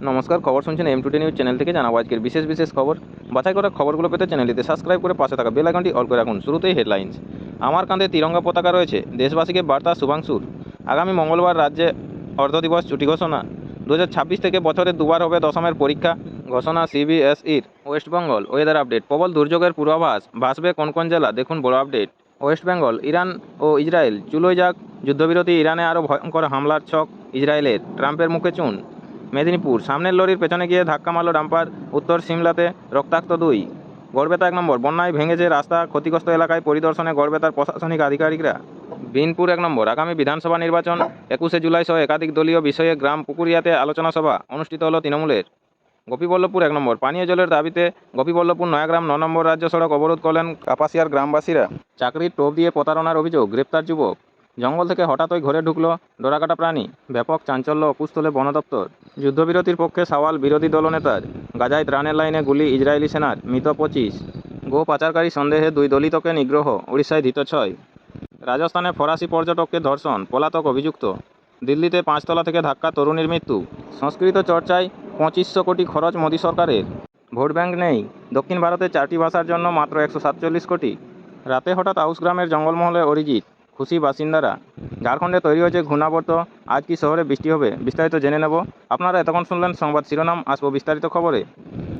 নমস্কার, খবর শুনছেন M2T নিউজ চ্যানেল থেকে। জানাবো আজকের বিশেষ খবর। বাছাই করা খবরগুলো পেতে চ্যানেলটিতে সাবস্ক্রাইব করে পাশে থাকা বেল আইকনটি অল করে রাখুন। শুরুতেই হেডলাইন্স। আমার কাঁধে তিরঙ্গা পতাকা রয়েছে, দেশবাসীকে বার্তা শুভাংশুর। আগামী মঙ্গলবার রাজ্যে অর্ধ দিবস ছুটি ঘোষণা। 2026 থেকে বছরে দুবার হবে দশমের পরীক্ষা, ঘোষণা CBSEর। West Bengal weather update. প্রবল দুর্যোগের পূর্বাভাস, ভাসবে কোন কোন জেলা, দেখুন বড় আপডেট। ওয়েস্টবেঙ্গল, ইরান ও ইসরায়েল চুলোয় যাক যুদ্ধবিরতি, ইরানে আরও ভয়ঙ্কর হামলার ছক ইসরায়েলের, ট্রাম্পের মুখে চুন। মেদিনীপুর, সামনের লরির পেছনে গিয়ে ধাক্কা মারল ডাম্পার, উত্তর সিমলাতে রক্তাক্ত 2। গড়বেতা 1 নম্বর, বন্যায় ভেঙেছে রাস্তা, ক্ষতিগ্রস্ত এলাকায় পরিদর্শনে গড়বেতার প্রশাসনিক আধিকারিকরা। বিনপুর 1 নম্বর, আগামী বিধানসভা নির্বাচন 21শে জুলাই সহ একাধিক দলীয় বিষয়ে গ্রাম পুকুরিয়াতে আলোচনা সভা অনুষ্ঠিত হলো তৃণমূলের। গোপীবল্লভপুর 1 নম্বর, পানীয় জলের দাবিতে গোপীবল্লভপুর নয়াগ্রাম 9 নম্বর রাজ্য সড়ক অবরোধ করলেন কাপাসিয়ার গ্রামবাসীরা। চাকরির টোপ দিয়ে প্রতারণার অভিযোগ, গ্রেপ্তার যুবক। জঙ্গল থেকে হঠাৎই ঘরে ঢুকলো ডোরাকাটা প্রাণী, ব্যাপক চাঞ্চল্য অপুস্থলে বন দপ্তর। যুদ্ধবিরতির পক্ষে সওয়াল বিরোধী দলনেতার, গাজায় ত্রাণের লাইনে গুলি ইসরায়েলি সেনার, মৃত 25। গো পাচারকারী সন্দেহে 2 দলিতকে নিগ্রহ, ওড়িশায় ধৃত 6। রাজস্থানে ফরাসি পর্যটককে ধর্ষণ, পলাতক অভিযুক্ত। দিল্লিতে 5 তলা থেকে ধাক্কা, তরুণীর মৃত্যু। সংস্কৃত চর্চায় 2500 কোটি খরচ মোদী সরকারের। ভোট ব্যাংক নেই, দক্ষিণ ভারতে 4টি ভাষার জন্য মাত্র 147 কোটি। রাতে হঠাৎ আউস গ্রামের জঙ্গলমহলে অরিজিৎ, খুশি বাসিন্দারা। ঝাড়খণ্ডে তৈরি হয়েছে ঘূর্ণাবর্ত, আজ কি শহরে বৃষ্টি হবে, বিস্তারিত জেনে নেব। আপনারা এতক্ষণ শুনলেন সংবাদ শিরোনাম, আসবো বিস্তারিত খবরে।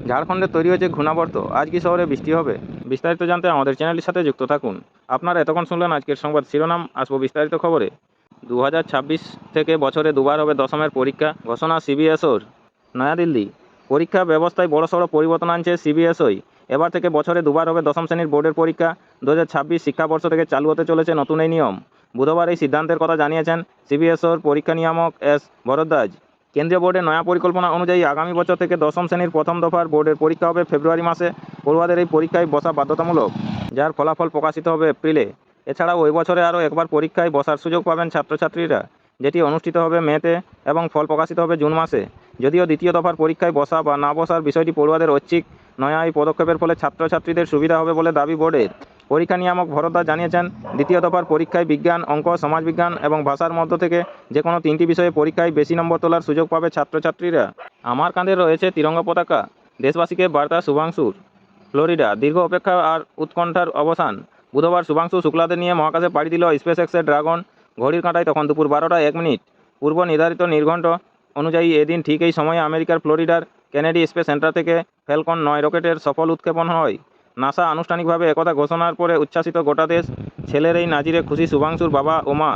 ঝাড়খণ্ডে তৈরি হয়েছে ঘূর্ণাবর্ত, আজ কি শহরে বৃষ্টি হবে, বিস্তারিত জানতে আমাদের চ্যানেলটির সাথে যুক্ত থাকুন। আপনারা এতক্ষণ শুনলেন আজকের সংবাদ শিরোনাম, আসবো বিস্তারিত খবরে। 2026 থেকে বছরে দুবার হবে দশমের পরীক্ষা, ঘোষণা CBSEর। নয়াদিল্লি, পরীক্ষা ব্যবস্থায় বড়সড় পরিবর্তন আনছে CBSE। এবার থেকে বছরে দুবার হবে দশম শ্রেণীর বোর্ডের পরীক্ষা। 2026 শিক্ষাবর্ষ থেকে চালু হতে চলেছে নতুন এই নিয়ম। বুধবার এই সিদ্ধান্তের কথা জানিয়েছেন CBSEর পরীক্ষা নিয়ামক S ভরদ্বাজ। কেন্দ্রীয় বোর্ডের নয়া পরিকল্পনা অনুযায়ী আগামী বছর থেকে দশম শ্রেণীর প্রথম দফার বোর্ডের পরীক্ষা হবে ফেব্রুয়ারি মাসে। পড়ুয়াদের এই পরীক্ষায় বসা বাধ্যতামূলক, যার ফলাফল প্রকাশিত হবে এপ্রিলে। এছাড়াও ওই বছরে আরও একবার পরীক্ষায় বসার সুযোগ পাবেন ছাত্রছাত্রীরা, যেটি অনুষ্ঠিত হবে মেতে এবং ফল প্রকাশিত হবে জুন মাসে। যদিও দ্বিতীয় দফার পরীক্ষায় বসা বা না বসার বিষয়টি পড়ুয়াদের ঐচ্ছিক, নয়া এই পদক্ষেপের ফলে ছাত্রছাত্রীদের সুবিধা হবে বলে দাবি বোর্ডের। পরীক্ষা নিয়ামক ভরদ্বাজ জানিয়েছেন, দ্বিতীয় দফার পরীক্ষায় বিজ্ঞান, অঙ্ক, সমাজবিজ্ঞান এবং ভাষার মধ্য থেকে যে কোনো 3টি বিষয়ে পরীক্ষায় বেশি নম্বর তোলার সুযোগ পাবে ছাত্রছাত্রীরা। আমার কাঁধে রয়েছে তিরঙ্গা পতাকা, দেশবাসীকে বার্তা শুভাংশুর। ফ্লোরিডা, দীর্ঘ অপেক্ষা আর উৎকণ্ঠার অবসান। বুধবার শুভাংশু শুক্লাদের নিয়ে মহাকাশে পাড়ি দিল স্পেসএক্সের ড্রাগন। ঘড়ির কাঁটায় তখন দুপুর 12টা 1 মিনিট। পূর্ব নির্ধারিত নির্ঘণ্ট অনুযায়ী এদিন ঠিক এই সময়ে আমেরিকার ফ্লোরিডার কেনেডি স্পেস সেন্টার থেকে ফ্যালকন 9 রকেটের সফল উৎক্ষেপণ হয়। নাসা আনুষ্ঠানিকভাবে একথা ঘোষণার পরে উচ্ছ্বাসিত গোটা দেশ। ছেলের এই নাজিরে খুশি শুভাংশুর বাবা ও মা।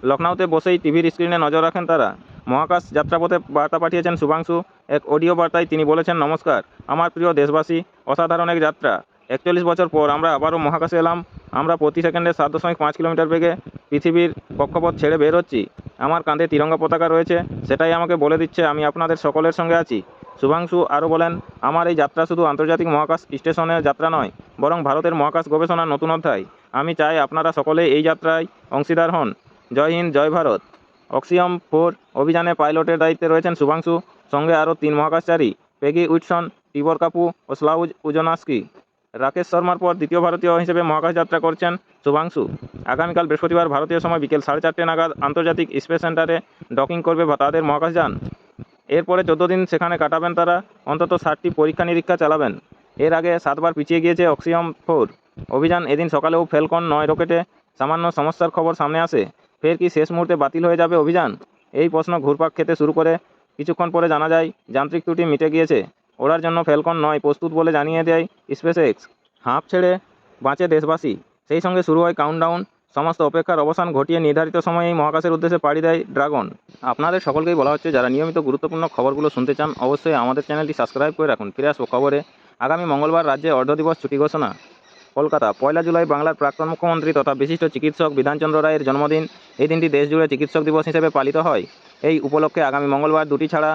লখনউতে বসেই টিভির স্ক্রিনে নজর রাখেন তারা। মহাকাশ যাত্রাপথে বার্তা পাঠিয়েছেন শুভাংশু। এক অডিও বার্তায় তিনি বলেছেন, নমস্কার আমার প্রিয় দেশবাসী, অসাধারণ এক যাত্রা। 41 বছর পর আমরা আবারও মহাকাশে এলাম। আমরা প্রতি সেকেন্ডে 7.5 কিলোমিটার বেগে পৃথিবীর কক্ষপথ ছেড়ে বের হচ্ছি। আমার কাঁধে তিরঙ্গা পতাকা রয়েছে, সেটাই আমাকে বলে দিচ্ছে আমি আপনাদের সকলের সঙ্গে আছি। শুভাংশু আরও বলেন, আমার এই যাত্রা শুধু আন্তর্জাতিক মহাকাশ স্টেশনের যাত্রা নয়, বরং ভারতের মহাকাশ গবেষণার নতুন অধ্যায়। আমি চাই আপনারা সকলে এই যাত্রায় অংশীদার হন। জয় হিন্দ, জয় ভারত। অক্সিয়াম 4 অভিযানে পাইলটের দায়িত্বে রয়েছেন শুভাংশু, সঙ্গে আরও 3 মহাকাশচারী, পেগি উইটসন, টিবর কাপু ও স্লাউজ উজনাস্কি। রাকেশ শর্মার পর দ্বিতীয় ভারতীয় হিসেবে মহাকাশ যাত্রা করছেন শুভাংশু। আগামীকাল বৃহস্পতিবার ভারতীয় সময় বিকেল 4:30 নাগাদ আন্তর্জাতিক স্পেস সেন্টারে ডকিং করবে তাদের মহাকাশযান। এরপরে 14 দিন সেখানে কাটাবেন তারা, অন্তত 60টি পরীক্ষা নিরীক্ষা চালাবেন। এর আগে 7 বার পিছিয়ে গিয়েছে অক্সিয়াম 4 অভিযান। এদিন সকালেও ফ্যালকন 9 রকেটে সামান্য সমস্যার খবর সামনে আসে। ফের কি শেষ মুহূর্তে বাতিল হয়ে যাবে অভিযান? এই প্রশ্ন ঘুরপাক খেতে শুরু করে। কিছুক্ষণ পরে জানা যায় যান্ত্রিক ত্রুটি মিটে গিয়েছে। ওড়ার জন্য ফ্যালকন 9 প্রস্তুত বলে জানিয়ে দেয় স্পেসএক্স। হাঁপ ছেড়ে বাঁচে দেশবাসী, সেই সঙ্গে শুরু হয় কাউন্টডাউন। সমস্ত অপেক্ষার অবসান ঘটিয়ে নির্ধারিত সময়েই মহাকাশের উদ্দেশ্যে পাড়ি দেয় ড্রাগন। আপনাদের সকলকেই বলা হচ্ছে, যারা নিয়মিত গুরুত্বপূর্ণ খবরগুলো শুনতে চান অবশ্যই আমাদের চ্যানেলটি সাবস্ক্রাইব করে রাখুন। ফিরে আসবো খবরে। আগামী মঙ্গলবার রাজ্যে অর্ধ দিবস ছুটি ঘোষণা। কলকাতা, 1 জুলাই বাংলার প্রাক্তন মুখ্যমন্ত্রী তথা বিশিষ্ট চিকিৎসক বিধানচন্দ্র রায়ের জন্মদিন। এই দিনটি দেশজুড়ে চিকিৎসক দিবস হিসেবে পালিত হয়। এই উপলক্ষে আগামী মঙ্গলবার 2টি ছাড়া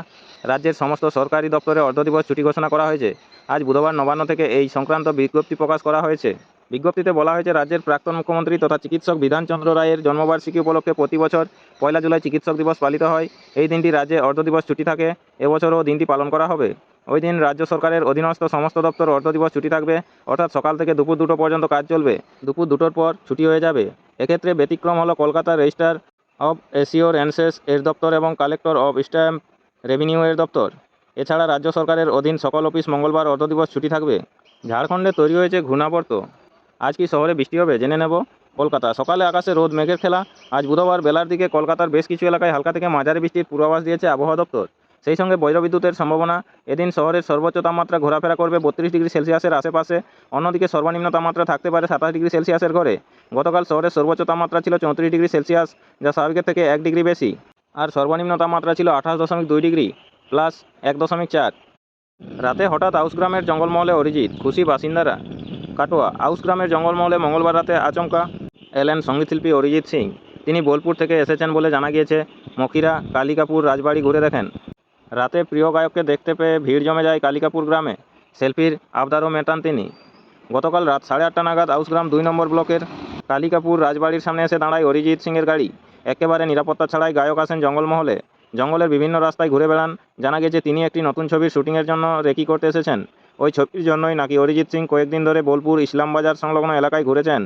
রাজ্যের সমস্ত সরকারি দপ্তরে অর্ধ দিবস ছুটি ঘোষণা করা হয়েছে। আজ বুধবার নবান্ন থেকে এই সংক্রান্ত বিজ্ঞপ্তি প্রকাশ করা হয়েছে। বিজ্ঞপ্তিতে বলা হয়েছে, রাজ্যের প্রাক্তন মুখ্যমন্ত্রী তথা চিকিৎসক বিধানচন্দ্র রায়ের জন্মবার্ষিকী উপলক্ষে প্রতি বছর 1 জুলাই চিকিৎসক দিবস পালিত হয়। এই দিনটি রাজ্যে অর্ধ দিবস ছুটি থাকে। এবছরও দিনটি পালন করা হবে। ওই দিন রাজ্য সরকারের অধীনস্থ সমস্ত দপ্তর অর্ধ দিবস ছুটি থাকবে, অর্থাৎ সকাল থেকে দুপুর 2টো পর্যন্ত কাজ চলবে। দুপুর 2টোর পর ছুটি হয়ে যাবে। এক্ষেত্রে ব্যতিক্রম হলো কলকাতার রেজিস্ট্রার অব অ্যাসিওরেন্সেস এর দপ্তর এবং কালেক্টর অব স্ট্যাম্প রেভিনিউ এর দপ্তর। এছাড়া রাজ্য সরকারের অধীন সকল অফিস মঙ্গলবার অর্ধ দিবস ছুটি থাকবে। ঝাড়খণ্ডে তৈরি হয়েছে ঘূর্ণাবর্ত। আজ কি শহরে বৃষ্টি হবে জেনে নেব। কলকাতা সকালে আকাশে রোদ মেঘের খেলা। আজ বুধবার বেলার দিকে কলকাতার বেশ কিছু এলাকায় হালকা থেকে মাঝারি বৃষ্টির পূর্বাভাস দিয়েছে আবহাওয়া দপ্তর। সেই সঙ্গে বজ্রবিদ্যুতের সম্ভাবনা। এদিন শহরের সর্বোচ্চ তাপমাত্রা ঘোরাফেরা করবে 32 ডিগ্রি সেলসিয়াসের আশেপাশে। অন্যদিকে সর্বনিম্ন তাপমাত্রা থাকতে পারে 27 ডিগ্রি সেলসিয়াসের ঘরে। গতকাল শহরের সর্বোচ্চ তাপমাত্রা ছিল 34 ডিগ্রি সেলসিয়াস, যা স্বাভাবিকের থেকে 1 ডিগ্রি বেশি। আর সর্বনিম্ন তাপমাত্রা ছিল 28.2 ডিগ্রি প্লাস 1.4। রাতে হঠাৎ আউসগ্রামের জঙ্গলমহলে অরিজিৎ, খুশি বাসিন্দারা। কাটোয়া আউসগ্রামের জঙ্গলমহলে মঙ্গলবার রাতে আচমকা এলেন সঙ্গীতশিল্পী অরিজিৎ সিং। তিনি বোলপুর থেকে এসেছেন বলে জানা গিয়েছে। মখিরা কালিকাপুর রাজবাড়ি ঘুরে দেখেন। রাতে প্রিয় গায়ককে দেখতে পেয়ে ভিড় জমে যায় কালিকাপুর গ্রামে। সেলফির আবদারও মেটান তিনি। গতকাল রাত 8:30 নাগাদ আউসগ্রাম 2 নম্বর ব্লকের কালিকাপুর রাজবাড়ির সামনে এসে দাঁড়ায় অরিজিৎ সিংয়ের গাড়ি। একেবারে নিরাপত্তা ছাড়াই গায়ক আসেন জঙ্গলমহলে। জঙ্গলের বিভিন্ন রাস্তায় ঘুরে বেড়ান। জানা গেছে তিনি একটি নতুন ছবির শুটিংয়ের জন্য রেকি করতে এসেছেন। ওই ছবির জন্যই নাকি অরিজিৎ সিং কয়েকদিন ধরে বোলপুর ইসলামবাজার সংলগ্ন এলাকায় ঘুরেছেন।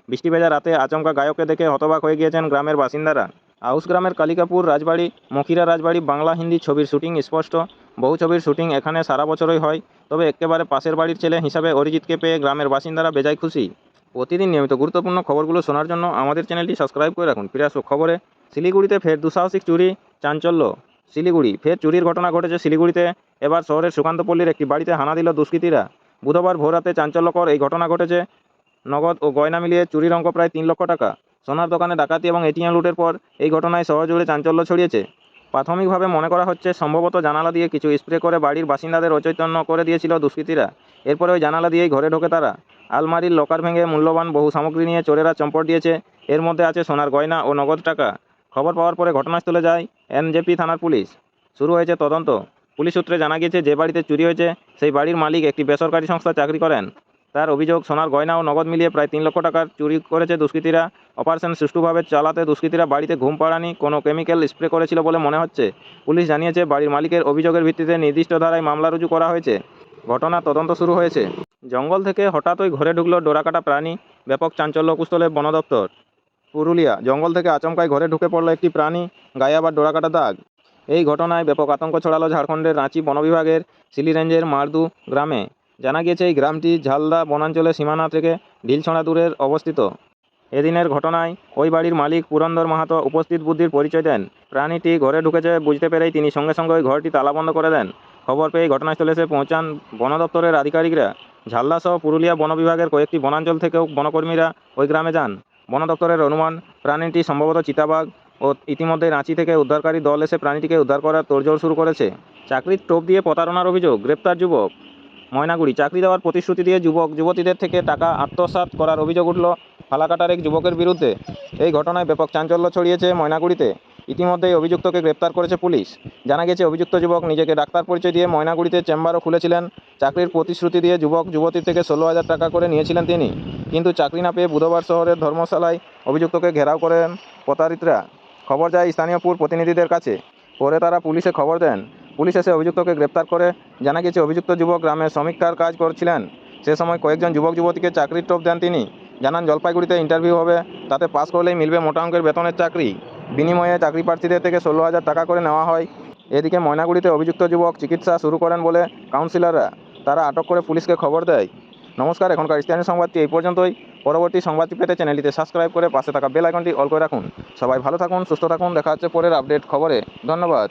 বৃষ্টি ভেজা রাতে আচমকা গায়ককে দেখে হতবাক হয়ে গিয়েছেন গ্রামের বাসিন্দারা। আউসগ্রামের কালিকাপুর রাজবাড়ি, মখিরা রাজবাড়ি বাংলা হিন্দি ছবির শুটিং স্পষ্ট। বহু ছবির শুটিং এখানে সারা বছরই হয়। তবে একেবারে পাশের বাড়ির ছেলে হিসাবে অরিজিৎকে পেয়ে গ্রামের বাসিন্দারা বেজায় খুশি। প্রতিদিন নিয়মিত গুরুত্বপূর্ণ খবরগুলো শোনার জন্য আমাদের চ্যানেলটি সাবস্ক্রাইব করে রাখুন। ফিরে আসবো খবরে। শিলিগুড়িতে ফের দুঃসাহসিক চুরি, চাঞ্চল্য। শিলিগুড়ি ফের চুরির ঘটনা ঘটেছে শিলিগুড়িতে। এবার শহরের সুকান্তপল্লীর একটি বাড়িতে হানা দিল দুষ্কৃতীরা। বুধবার ভোররাতে চাঞ্চল্যকর এই ঘটনা ঘটেছে। নগদ ও গয়না মিলিয়ে চুরির অঙ্ক প্রায় 3 লক্ষ টাকা। সোনার দোকানে ডাকাতি এবং এটিএম লুটের পর এই ঘটনায় শহর জুড়ে চাঞ্চল্য ছড়িয়েছে। প্রাথমিকভাবে মনে করা হচ্ছে সম্ভবত জানালা দিয়ে কিছু স্প্রে করে বাড়ির বাসিন্দাদের অচৈতন্য করে দিয়েছিল দুষ্কৃতীরা। এরপরে ওই জানালা দিয়েই ঘরে ঢোকে তারা। আলমারির লকার ভেঙে মূল্যবান বহু সামগ্রী নিয়ে চোরেরা চম্পট দিয়েছে। এর মধ্যে আছে সোনার গয়না ও নগদ টাকা। খবর পাওয়ার পরে ঘটনাস্থলে যায় এনজেপি থানার পুলিশ। শুরু হয়েছে তদন্ত। পুলিশ সূত্রে জানা গিয়েছে যে বাড়িতে চুরি হয়েছে সেই বাড়ির মালিক একটি বেসরকারি সংস্থায় চাকরি করেন। তার অভিযোগ সোনার গয়না ও নগদ মিলিয়ে প্রায় 3 লক্ষ টাকার চুরি করেছে দুষ্কৃতীরা। অপারেশন সুষ্ঠুভাবে চালাতে দুষ্কৃতীরা বাড়িতে ঘুম পাড়ানি কোনো কেমিক্যাল স্প্রে করেছিল বলে মনে হচ্ছে। পুলিশ জানিয়েছে বাড়ির মালিকের অভিযোগের ভিত্তিতে নির্দিষ্ট ধারায় মামলা রুজু করা হয়েছে। ঘটনা তদন্ত শুরু হয়েছে। জঙ্গল থেকে হঠাৎই ঘরে ঢুকলো ডোরাকাটা প্রাণী, ব্যাপক চাঞ্চল্য কুস্থলে বন দপ্তর। পুরুলিয়া জঙ্গল থেকে আচমকাই ঘরে ঢুকে পড়ল একটি প্রাণী, গায়ে আবার ডোরাকাটা দাগ। এই ঘটনায় ব্যাপক আতঙ্ক ছড়ালো ঝাড়খণ্ডের রাঁচি বন বিভাগের সিলি রেঞ্জের মারদু গ্রামে। জানা গিয়েছে এই গ্রামটি ঝালদা বনাঞ্চলের সীমানা থেকে ঢিলছড়া দূরে অবস্থিত। এদিনের ঘটনায় ওই বাড়ির মালিক পুরন্দর মাহাতো উপস্থিত বুদ্ধির পরিচয় দেন। প্রাণীটি ঘরে ঢুকেছে বুঝতে পেরেই তিনি সঙ্গে সঙ্গে ওই ঘরটি তালাবন্ধ করে দেন। খবর পেয়ে ঘটনাস্থলে এসে পৌঁছান বন দপ্তরের আধিকারিকরা। ঝালদা সহ পুরুলিয়া বন বিভাগের কয়েকটি বনাঞ্চল থেকেও বনকর্মীরা ওই গ্রামে যান। বন দপ্তরের অনুমান প্রাণীটি সম্ভবত চিতাবাঘ ও ইতিমধ্যে রাঁচি থেকে উদ্ধারকারী দল এসে প্রাণীটিকে উদ্ধার করার তোড়জোড় শুরু করেছে। চাকরির টোপ দিয়ে প্রতারণার অভিযোগ, গ্রেপ্তার যুবক। ময়নাগুড়ি চাকরি দেওয়ার প্রতিশ্রুতি দিয়ে যুবক যুবতীদের থেকে টাকা আত্মসাৎ করার অভিযোগ উঠল ফালাকাটার এক যুবকের বিরুদ্ধে। এই ঘটনায় ব্যাপক চাঞ্চল্য ছড়িয়েছে ময়নাগুড়িতে। ইতিমধ্যেই অভিযুক্তকে গ্রেপ্তার করেছে পুলিশ। জানা গেছে অভিযুক্ত যুবক নিজেকে ডাক্তার পরিচয় দিয়ে ময়নাগুড়িতে চেম্বারও খুলেছিলেন। চাকরির প্রতিশ্রুতি দিয়ে যুবক যুবতীর থেকে 16,000 টাকা করে নিয়েছিলেন তিনি। কিন্তু চাকরি না পেয়ে বুধবার শহরের ধর্মশালায় অভিযুক্তকে ঘেরাও করেন প্রতারিতরা। খবর যায় স্থানীয় পুর প্রতিনিধিদের কাছে। পরে তারা পুলিশে খবর দেন। পুলিশ এসে অভিযুক্তকে গ্রেপ্তার করে। জানা গেছে অভিযুক্ত যুবক গ্রামে শ্রমিকটার কাজ করছিলেন। সে সময় কয়েকজন যুবক যুবতীকে চাকরির টোপ দেন তিনি। জানান জলপাইগুড়িতে ইন্টারভিউ হবে, তাতে পাস করলেই মিলবে মোটা অঙ্কের বেতনের চাকরি। বিনিময়ে চাকরি প্রার্থীদের থেকে 16,000 টাকা করে নেওয়া হয়। এদিকে ময়নাগুড়িতে অভিযুক্ত যুবক চিকিৎসা শুরু করেন বলে কাউন্সিলররা। তারা আটক করে পুলিশকে খবর দেয়। নমস্কার, এখনকার স্থানীয় সংবাদটি এই পর্যন্তই। পরবর্তী সংবাদটি পেতে চ্যানেলটিতে সাবস্ক্রাইব করে পাশে থাকা বেল আইকনটি অল করে রাখুন। সবাই ভালো থাকুন, সুস্থ থাকুন। দেখা হচ্ছে পরের আপডেট খবরে। ধন্যবাদ।